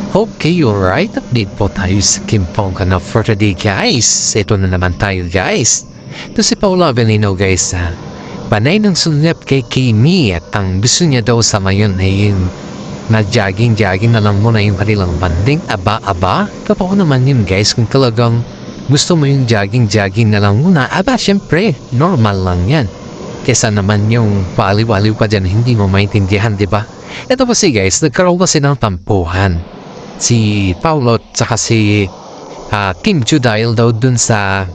Okay, alright. Update po tayo sa Kim Pong Kanal for today, guys. Ito na naman tayo, guys. Ito si Paolo Avellino, guys. Panay ng sunyap kay Kimi at ang gusto niya daw sa ngayon ay yung nag-jogging na lang muna yung kanilang banding. Aba. Totoo naman yun, guys. Kung talagang gusto mo yung jogging na lang muna, syempre, normal lang yan. Kesa naman yung paaliw-aliw pa dyan, hindi mo maintindihan, di ba? Ito po si guys, nagkaroon kasi ng tampuhan. Si Paolo at saka si Kim Chu dahil daw dun sa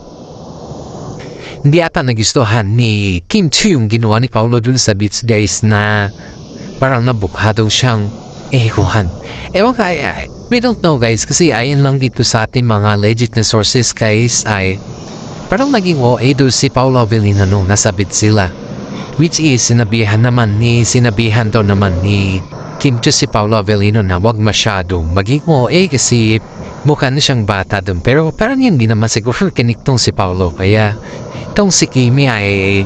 hindi ata nagustuhan ni Kim Chu yung ginawa ni Paolo dun sa beach, guys, na parang nabukha daw siyang ewan. Ewan ka, we don't know, guys, kasi ayon lang dito sa ating mga legit na sources, guys, ay parang naging OA daw si Paolo Avellino nung nasa beach sila. Which is, sinabihan daw naman ni Kim Chu si Paolo Avellino na wag masyado maging OA kasi mukha na siyang bata dun. Pero parang hindi naman siguro kiniktong si Paolo. Kaya itong si Kimi ay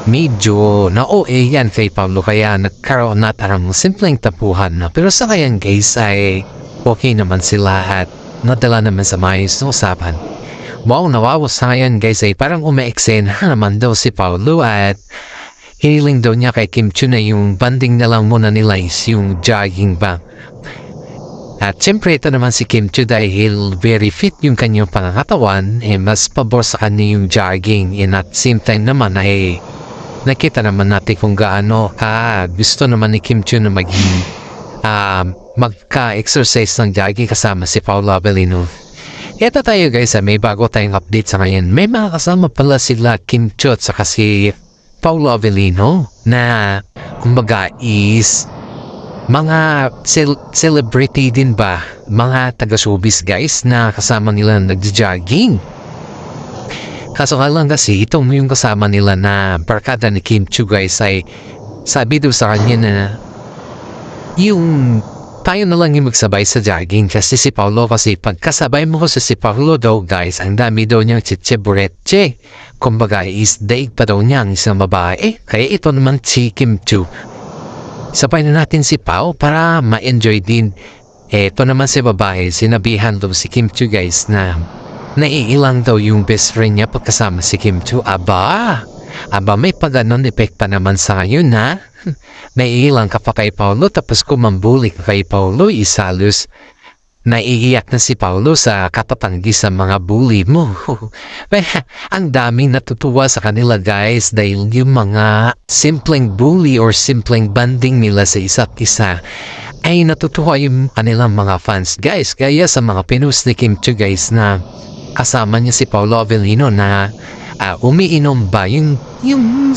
medyo na OA yan kay Paolo. Kaya nagkaroon na tarang simpleng tapuhan na. Pero sa kayan, guys, ay okay naman sila at nadala naman sa maayos na usapan. Wow, nawawasayan, guys, ay parang ume-eksena naman daw si Paolo at hiniling daw niya kay Kim Chu na yung banding na lang muna nila is yung jogging ba. At syempre ito naman si Kim Chu dahil very fit yung kanyang pangangatawan, mas pabor sa kanya yung jogging. And at same time naman ay nakita naman natin kung gaano gusto naman ni Kim Chu na magka-exercise ng jogging kasama si Paolo Avellino. Ito tayo, guys, may bago tayong update sa ngayon. May mga kasama pala sila Kim Chu at saka si Paolo Avellino na kumbaga is mga celebrity din ba, mga taga-showbiz, guys, na kasama nila nag-jogging. Kaso nga lang kasi itong yung kasama nila na barkada ni Kim Chu, guys, ay sabi daw sa kanya na yung tayo na lang yung magsabay sa jogging kasi si Paolo, kasi pagkasabay mo ko sa si Paolo daw, guys, ang dami daw niyang chicheburetche. Kumbaga is daig pa daw niya ang isang babae. Kaya ito naman si Kim Chu, sabay na natin si Pao para ma-enjoy din. Ito naman si babae, sinabihan daw si Kim Chu, guys, na naiilang daw yung best friend niya pagkasama si Kim Chu. Aba, may pag-anon effect pa naman sa ngayon, ha? Naiilang ka pa kay Paolo tapos kumambuli ka kay Paolo, isalos naiiyak na si Paolo sa katatanggi sa mga bully mo. Ang daming natutuwa sa kanila, guys, dahil yung mga simpleng bully or simpleng banding nila sa isa't isa ay natutuwa yung kanilang mga fans, guys. Kaya sa mga pinost ni Kim Chu, guys, na kasama niya si Paolo Avellino na umiinom ba yung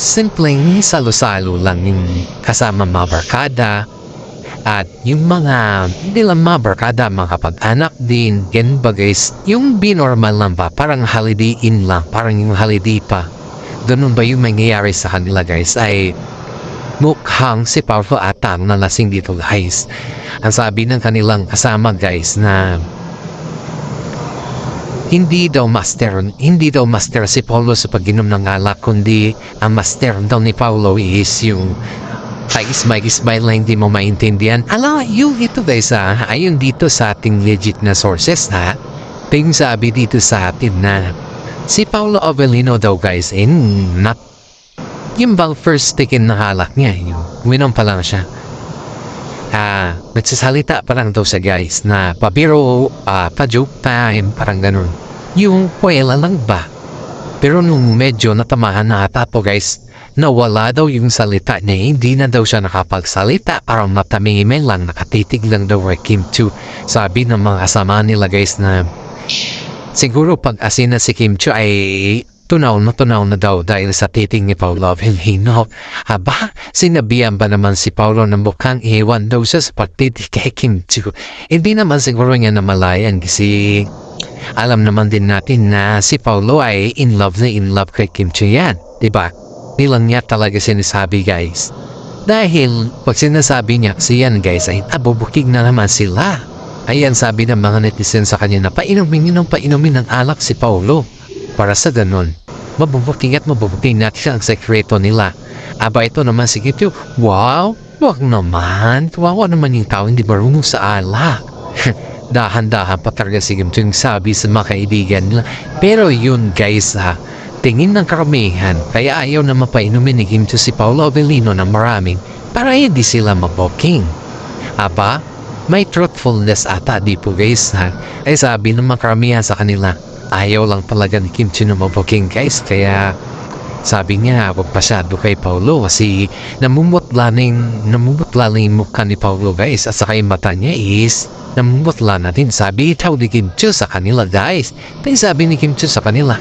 simpleng salo-salo lang yung kasama mga barkada at yung mga hindi lang mga barkada, mga kapag-anak din, ganun ba, guys, yung binormal lang ba, parang holiday in lang, parang yung holiday pa, ganun ba yung mangyayari sa kanila, guys, ay mukhang si Paolo ata ang nalasing dito, guys. Ang sabi ng kanilang kasama, guys, na hindi daw master si Paolo sa pag-inom ng alak, kundi ang master daw ni Paolo is yung smile lang hindi mo maintindihan. Yung ito, guys, ayon dito sa ating legit na sources, ito yung sabi dito sa atin na si Paolo Avellino daw, guys, not yung bang first taken na halak niya, yung winom pa lang siya. Nagsasalita pa lang daw siya, guys, na pabiro, pa-joke time, parang ganun. Yung puwela lang ba? Pero nung medyo natamahan na ata po, guys, nawala daw yung salita niya, hindi na daw siya nakapagsalita, parang matamingin lang, nakatitig lang daw kay Kim Chu. Sabi ng mga kasama nila, guys, na siguro pag asin na si Kim Chu ay tunaw na daw dahil sa titing ni Paolo Avellino. Sinabihan ba naman si Paolo na mukhang iwan daw siya sa pagtitig kay Kim Chu? Hindi naman siguro niya namalayan kasi alam naman din natin na si Paolo ay in love kay Kim Chu yan, diba? Nilang niya talaga sinasabi, guys. Dahil pag sinasabi niya kasi yan, guys, ay abubukig na naman sila. Ayan, sabi ng mga netizen sa kanya na painumin ng alak si Paolo. Para sa ganun, mabubuking natin ang sekreto nila. Ito naman si Kim Chu, wow, wag naman. Tuwawa naman yung tao hindi marunong sa alak. Dahan-dahan pa talaga si Kim Chu yung sabi sa mga kaibigan nila. Pero yun guys tingin ng karamihan, kaya ayaw na mapainumin ni Kim Chu si Paolo Avellino ng maraming para hindi sila maboking. Aba, may truthfulness ata di po guys ay sabi ng mga karamihan sa kanila, ayaw lang talaga ni Kim Chu na maboking guys, kaya sabi niya, huwag pasyado kay Paolo kasi namumutla na yung mukha ni Paolo guys, at saka yung mata niya is namumutla na din. Sabi itaw ni Kim Chu sa kanila guys. Kaya sabi ni Kim Chu sa kanila,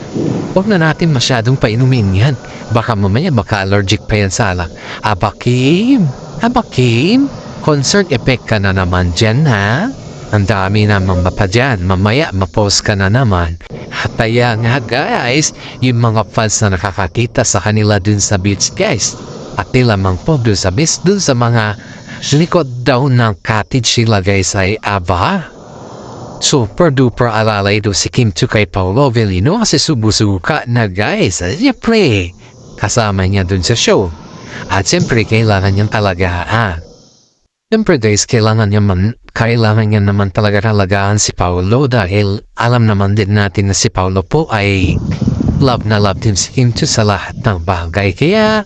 huwag na natin masyadong painumin yan. Baka mamaya allergic pa yan sa alak. Aba Kim, concert effect ka na naman dyan ha? Ang dami naman pa dyan, mamaya mapost ka na naman. At kaya nga guys, yung mga fans na nakakakita sa kanila dun sa beach guys, at nilamang po dun sa beach, dun sa mga likod daw ng cottage sila guys ay aba. Super duper alalay do si Kim Chu kay Paolo Avellino kasi subusuka na guys. Siyempre, kasama niya dun sa show. At siyempre, kailangan niyang talagaan. Siyempre guys, kailangan niya naman talaga talagaan si Paolo dahil alam naman din natin na si Paolo po ay love na love din si Kim Chu sa lahat ng bagay. Kaya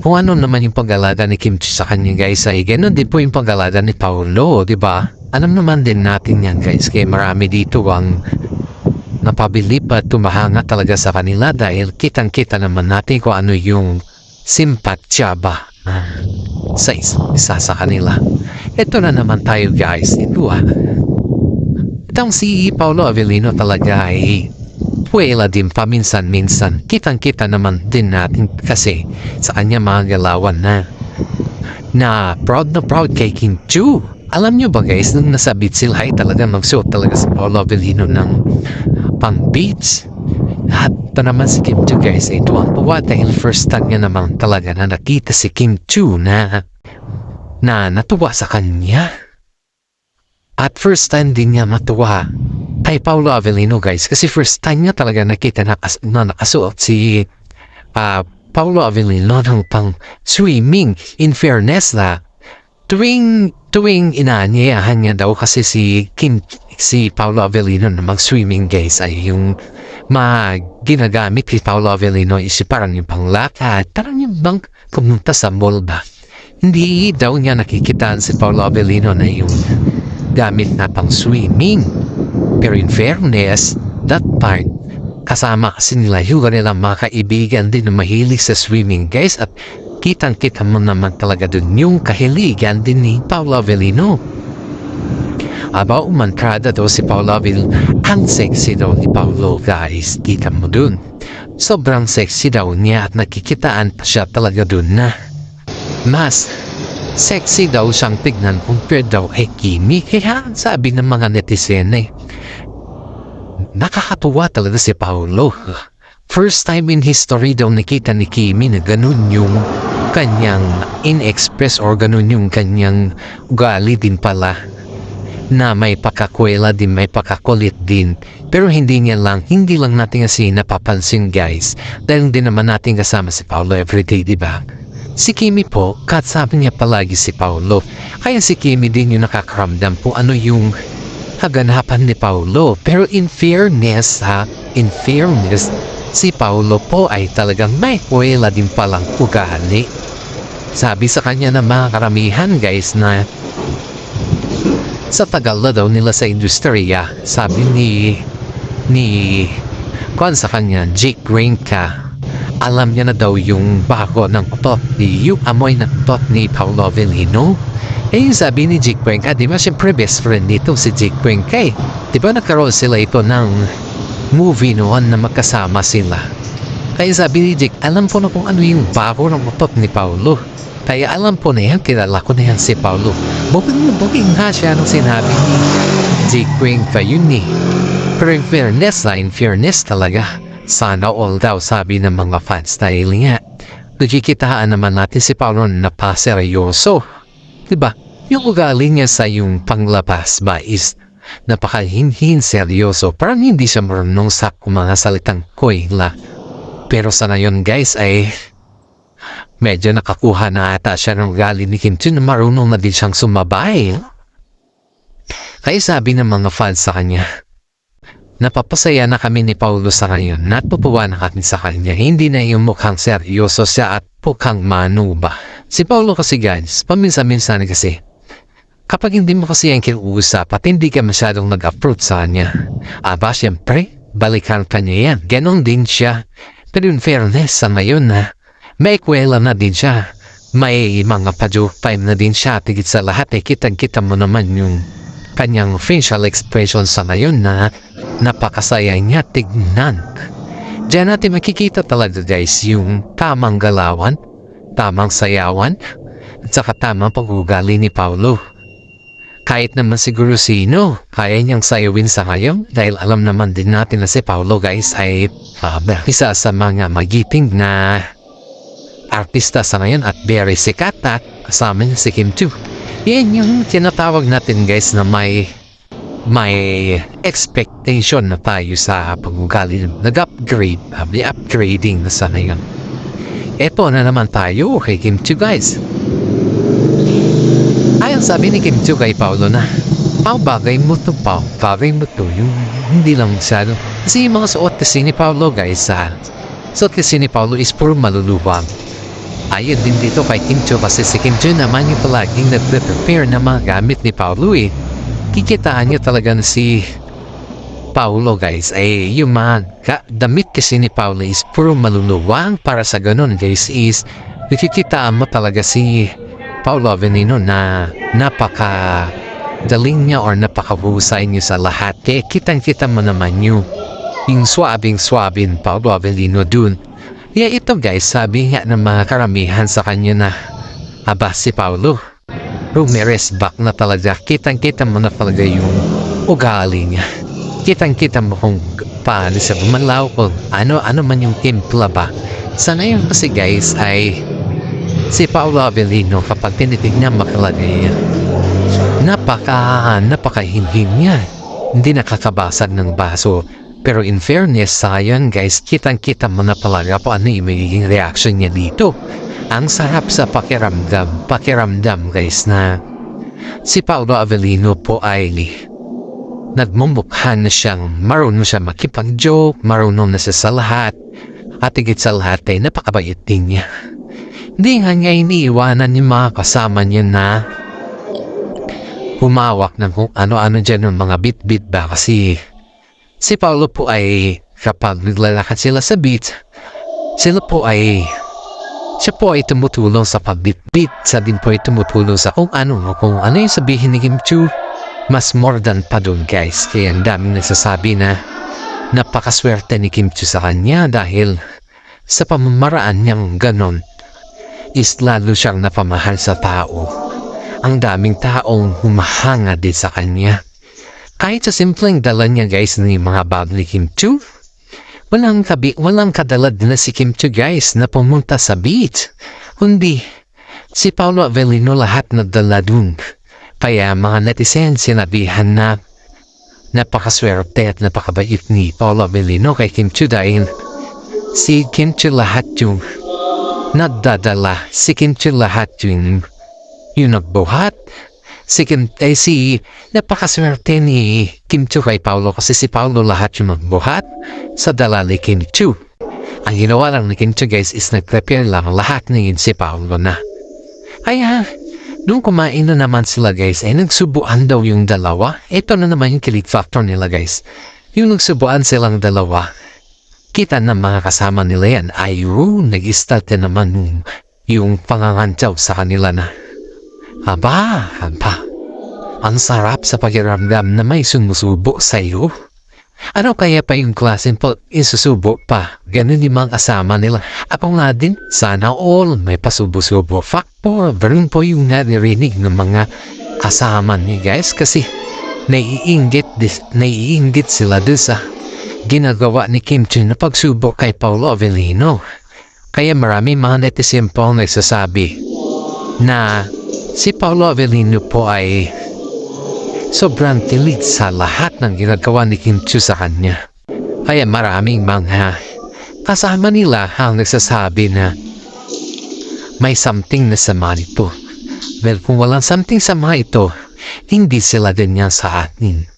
kung ano naman yung pag-alaga ni Kim Chu sa kanya guys ay ganoon din po yung pag-alaga ni Paolo, di ba? Alam naman din natin yan guys, kaya marami dito ang napabilib at tumahanga talaga sa kanila dahil kitang-kita naman natin kung ano yung simpatya ba sa isa sa kanila. Ito na naman tayo guys. Itong si Paolo Avellino talaga ay puwela din paminsan-minsan. Kitang-kita naman din natin kasi sa kanya mga galawan na proud kay Kim Chu. Alam nyo ba guys, nung nasa beach sila ay talaga magsuot talaga si Paolo Avellino ng pang beach. At ito naman si Kim Chu guys ay tuwang-tuwa dahil first time niya naman talaga na nakita si Kim Chu na natuwa sa kanya. At first time din niya matuwa kay Paolo Avellino guys kasi first time niya talaga nakita na nakasuot si Paolo Avellino ng pang swimming. In fairness tuwing inaanyayahan niya daw kasi si Paolo Avellino na mag-swimming guys ay yung ginagamit ni Paolo Avellino is parang yung panglakad, parang yung bang pumunta sa mall ba. Hindi daw niya nakikitaan si Paolo Avellino na yung gamit na pang swimming. Pero in fairness, that part, kasama kasi nila yung nilang mga kaibigan din na mahilig sa swimming guys at kitang-kita mo naman talaga dun yung kahiligan din ni Paolo Avellino. Aba, umantrada daw si Paolo Avellino. Ang sexy daw ni Paolo guys, kita mo dun. Sobrang sexy daw niya at nakikitaan pa siya talaga dun na mas sexy daw siyang tignan compared daw kay Kimi. Kaya sabi ng mga netizen nakakatuwa talaga si Paolo. First time in history daw nakita ni Kimi na ganun yung kanyang in-express or ganun yung kanyang ugali din pala. Na may pakakwela din, may pakakulit din. Pero hindi lang natin kasi napapansin guys. Dahil hindi naman natin kasama si Paolo everyday, di ba? Si Kimi po, sabi niya palagi si Paolo. Kaya si Kimi din yung nakakaramdam po ano yung kaganapan ni Paolo. Pero in fairness, si Paolo po ay talagang may kwela din palang ugali. Sabi sa kanya na mga karamihan guys na sa tagal na daw nila sa industriya, sabi ni sa kanya, Jake Greinka, alam niya na daw yung bago ng utot yung amoy ng utot ni Paolo Avellino. Sabi ni Jake Greinka, di ba siyempre best friend nito si Jake Greinka di ba nagkaroon sila ito ng movie noon na magkasama sila. Kaya sabi ni Jake, alam ko na kung ano yung bago ng utot ni Paolo. Kaya alam po na yan, kilala ko na yan si Paolo. Booking nga siya nung sinabi ni Jake Greinka yun Pero in fairness talaga, sana all daw sabi ng mga fans dahil nga, nagikitaan naman natin si Paolo na napaseryoso. Diba? Yung ugali niya sa yung panglabas ba is napakahinhin seryoso. Parang hindi siya marunong sa mga salitang koyla. Pero sa ngayon guys ay medyo nakakuha na ata siya ng ugali ni Kim Chu na marunong na din siyang sumabay. Kaya sabi ng mga fans sa kanya, napapasaya na kami ni Paulo sa ngayon, natutuwa na kami sa kanya, hindi na yung mukhang seryoso siya at mukhang manuba. Si Paulo kasi guys, paminsan-minsan kasi, kapag hindi mo kasi yung kinuusap at hindi ka masyadong nag-approach sa kanya, syempre, balikan ka niya yan. Ganon din siya. Pero in fairness, sa ngayon na, may kwela na din siya. May mga pa-time na din siya. Tigit sa lahat, kitang-kita mo naman yung kanyang facial expression sa ngayon na napakasaya niya tignan. Diyan natin makikita talaga guys yung tamang galawan, tamang sayawan, at saka tamang pag-ugali ni Paulo. Kahit naman siguro sino, kaya niyang sayawin sa ngayon dahil alam naman din natin na si Paulo guys ay isa sa mga magiting na artista sa ngayon at very sikat at kasama niya si Kim Chiu. Yan yung tinatawag natin guys na may expectation na tayo sa pag-ugali. Nag-upgrade, upgrading na sa ngayon. Eto na naman tayo kay Kim Chiu guys. Ayon sabi ni Kim Chiu kay Paulo na, bagay mo to Pao, bagay mo to, yung hindi lang masyado. Kasi yung mga suot kasi ni Paulo guys, suot kasi ni Paulo is puro maluluwang. Ayun din dito kay Kim Chiu kasi si Kim Chiu naman yung palaging nag-prepare na mga gamit ni Paulo eh. Kikitaan niyo talaga na si Paulo guys ay yung mga damit kasi ni Paulo is puro maluluwang. Para sa ganun guys is nakikitaan mo talaga si Paolo Avellino na napaka daling niya or napakahusay niya sa lahat. Kaya kitang-kita mo naman yung swabing Paolo Avellino dun. Kaya ito guys, sabi nga ng mga karamihan sa kanya na si Paulo Ramirez back na talaga. Kitang-kita mo na talaga yung ugali niya. Kitang-kita mo kung paano siya bumalaw, kung ano man yung timpla ba. Sa ngayon kasi guys ay si Paolo Avellino kapag tinitignan makalagay napakahinhin niya. Hindi nakakabasag ng baso. Pero in fairness, sayang guys, kitang-kita mo na talaga po ano yung magiging reaction niya dito. Ang sarap sa pakiramdam guys na si Paolo Avellino po ay nagmumukha na siyang marunong siya makipag-joke, marunong na siya sa lahat, at higit sa lahat ay napakabait din niya. Hindi nga niya iniiwanan yung mga kasama niya na humawak ng kung ano-ano dyan ng mga bit-bit ba kasi si Paulo po ay kapag naglalakad sila sa beach, siya po ay tumutulong sa pagbitbit. Siya din po ay tumutulong sa kung ano yung sabihin ni Kim Chiu. Mas more than pa doon guys. Kaya ang daming nagsasabi na napakaswerte ni Kim Chiu sa kanya dahil sa pamamaraan niyang ganon is lalo siyang napamahal sa tao. Ang daming taong humahanga din sa kanya. Kahit sa simpleng dala niya guys ng mga bag ni Kim Chiu, walang kadala din na si Kim Chiu guys na pumunta sa beach. Kundi si Paolo Avellino lahat na dala dun. Kaya mga netizen sinabihan na napakaswerte at napakabait ni Paolo Avellino kay Kim Chiu dahil si Kim Chiu lahat yung nagdadala. Si Kim Chiu lahat yung nagbuhat. Si napakaswerte ni Kim Chiu kay Paulo kasi si Paulo lahat yung magbuhat sa dala ni Kim Chiu. Ang ginawa lang ni Kim Chiu guys is nag-prepare lang lahat ngayon si Paulo na. Kaya nung kumain na naman sila guys ay nagsubuan daw yung dalawa. Ito na naman yung kilig factor nila guys. Yung nagsubuan silang dalawa, kita na mga kasama nila yan ay nag-start na naman yung pangangantsaw sa kanila na ang sarap sa pakiramdam na may sumusubo sa iyo. Ano kaya pa yung klase po isusubo pa? Ganun yung mga kasama nila. Ako nga din, sana all may pasubo-subo factor. Ganun po yung naririnig ng mga kasama ni guys kasi naiinggit sila doon sa ginagawa ni Kim Chiu na pagsubo kay Paolo Avellino. Kaya marami mga netizen po nagsasabi na si Paolo Avellino po ay sobrang tilit sa lahat ng ginagawa ni Kim Chiu sa kanya. Kaya maraming mga kasama nila ang nagsasabi na may something na sama nito. Well, kung walang something sama ito, hindi sila din niya sa atin.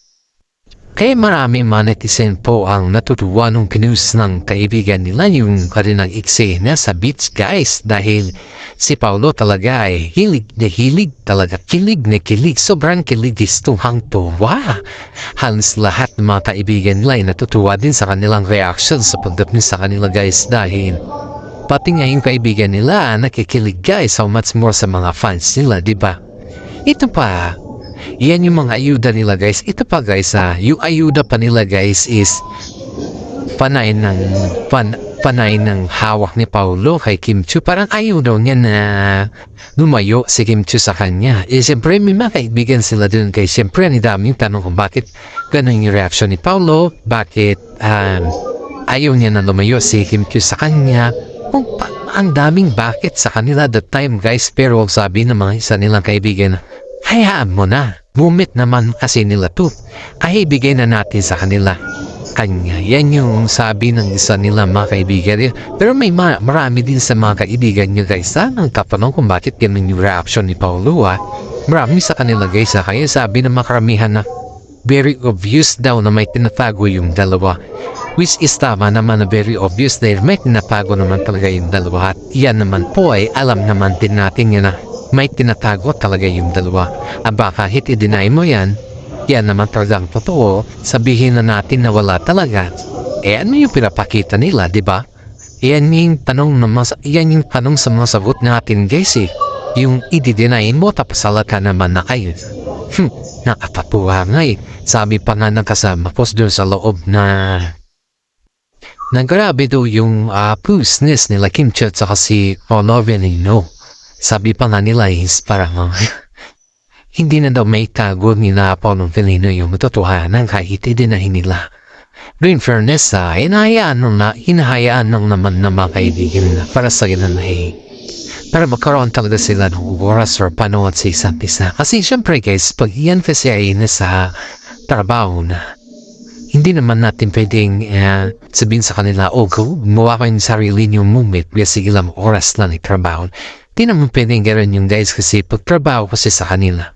Kaya marami mga netizen po ang natutuwa nung kinus ng kaibigan nila yung kanilang eksena sa beach guys dahil si Paulo talaga ay hilig na hilig talaga, kilig na kilig, sobrang kilig istuhang tuwa. Halos lahat ng mga kaibigan nila ay natutuwa din sa kanilang reaction sa pagdating sa kanila guys dahil pati nga yung kaibigan nila nakikilig guys how much more sa mga fans nila, diba? Ito pa, yan yung mga ayuda nila guys. Ito pa guys yung ayuda pa nila guys is panay ng hawak ni Paulo kay Kim Chiu. Parang ayaw daw niya na lumayo si Kim Chiu sa kanya. Siyempre may mga kaibigan sila dun kay siyempre ang daming tanong kung bakit ganun yung reaction ni Paulo. Bakit ayaw niya na lumayo si Kim Chiu sa kanya. Ang daming bakit sa kanila that time guys. Pero sabi ng mga isa nilang kaibigan, hayaan mo na, bumit naman kasi nila to. Ay ibigay na natin sa kanila. Kanya, yan yung sabi ng isa nila mga kaibigan. Pero may marami din sa mga kaibigan nyo guys ang katanong kung bakit ganun yung reaction ni Paulo Marami sa kanila guys kaya sabi ng mga karamihan na very obvious daw na may tinatago yung dalawa. Which is tama naman na very obvious dahil may tinatago naman talaga yung dalawa. At yan naman po ay alam naman din natin yan na may tinatago talaga yung dalawa. Aba kahit i-deny mo yan naman talagang totoo, sabihin na natin na wala talaga. Ano yung pinapakita nila, di ba? Yan yung tanong sa mga sagot natin guys Yung i-deny mo tapos halata naman na kayo. Nakapatuwa nga Sabi pa nga ng kasama ko doon sa loob na grabe daw yung closeness nila Kim Chiu at saka si Paulo Veneno. Sabi pa nga nila is parang hindi na daw may tago nila Paulo Veneno yung totohanan kahit i-deny nila. In fairness hinahayaan lang naman na mga kaibigan nila para sa ganun para magkaroon talaga sila ng oras or panood sa isa't isa. Kasi syempre guys, pag yan kasi ay nasa trabaho na, hindi naman natin pwedeng sabihin sa kanila, gumawa kayo ng sarili niyong moment kasi ilang oras lang trabaho. Hindi naman pwedeng gano'n yung guys kasi pag trabaho kasi sa kanila,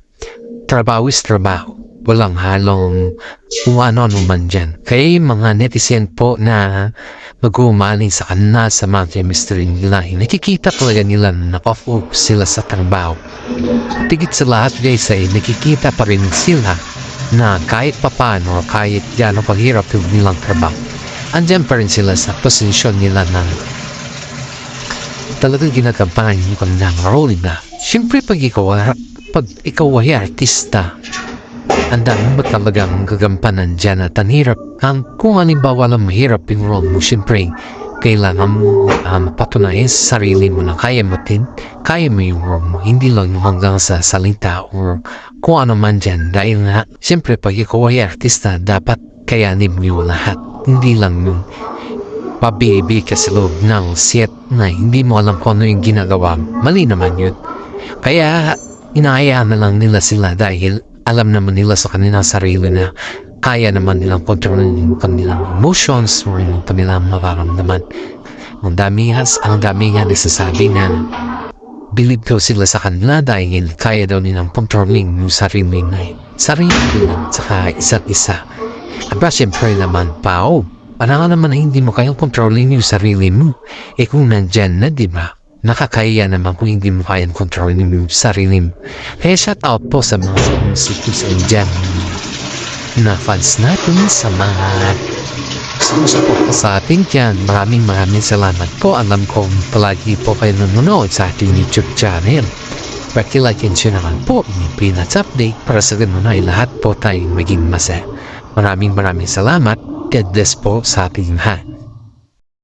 trabaho is trabaho. Walang halong kung ano man dyan. Kaya yung mga netizen po na mag-umaling sa kanila sa mga chemistry nila, nakikita talaga nila na nakafocus sila sa trabaho. Tigit sa lahat guys nakikita pa rin sila na kahit papano, kahit gano'ng paghirap yung nilang trabaho, andyan pa rin sila sa posisyon nila na talagang ginagampanan yung kanilang role na. Siyempre pag ikaw ay artista, ang dami ba talagang gagampanan dyan at ang hirap. Kung halimbawa lang mahirap yung role mo, siyempre kailangan mo patunayan sa sarili mo na kaya mo yung role mo. Hindi lang yung hanggang sa salita or kung ano man dyan. Dahil nga, siyempre pag ikaw ay artista, dapat kayanin mo yung lahat. Hindi lang yung pabibi ka sa loob ng set na hindi mo alam kung ano yung ginagawa. Mali naman yun. Kaya inahayaan na lang nila sila dahil alam naman nila sa kanilang sarili na kaya naman nilang kontrolin yung kanilang emotions or yung kanilang mararamdaman. Ang dami nga nagsasabi na believe daw sila sa kanila dahil kaya daw nilang kontrolin yung sarili nila saka isa't isa. Aba siyempre naman parang naman na hindi mo kayang kontrolin yung sarili mo. Kung nandyan na, di ba? Nakakaya naman kung hindi mo kayang kontrolin yung sarili mo. Kaya shout out po sa mga institution dyan na fans natin sa mga support po sa atin dyan. Maraming salamat po. Alam ko palagi po kayo nanonood sa ating YouTube channel. Paki-like and share naman po yung Peanuts Update para sa ganun ay lahat po tayong maging masaya. Maraming salamat. God bless po sa ating lahat.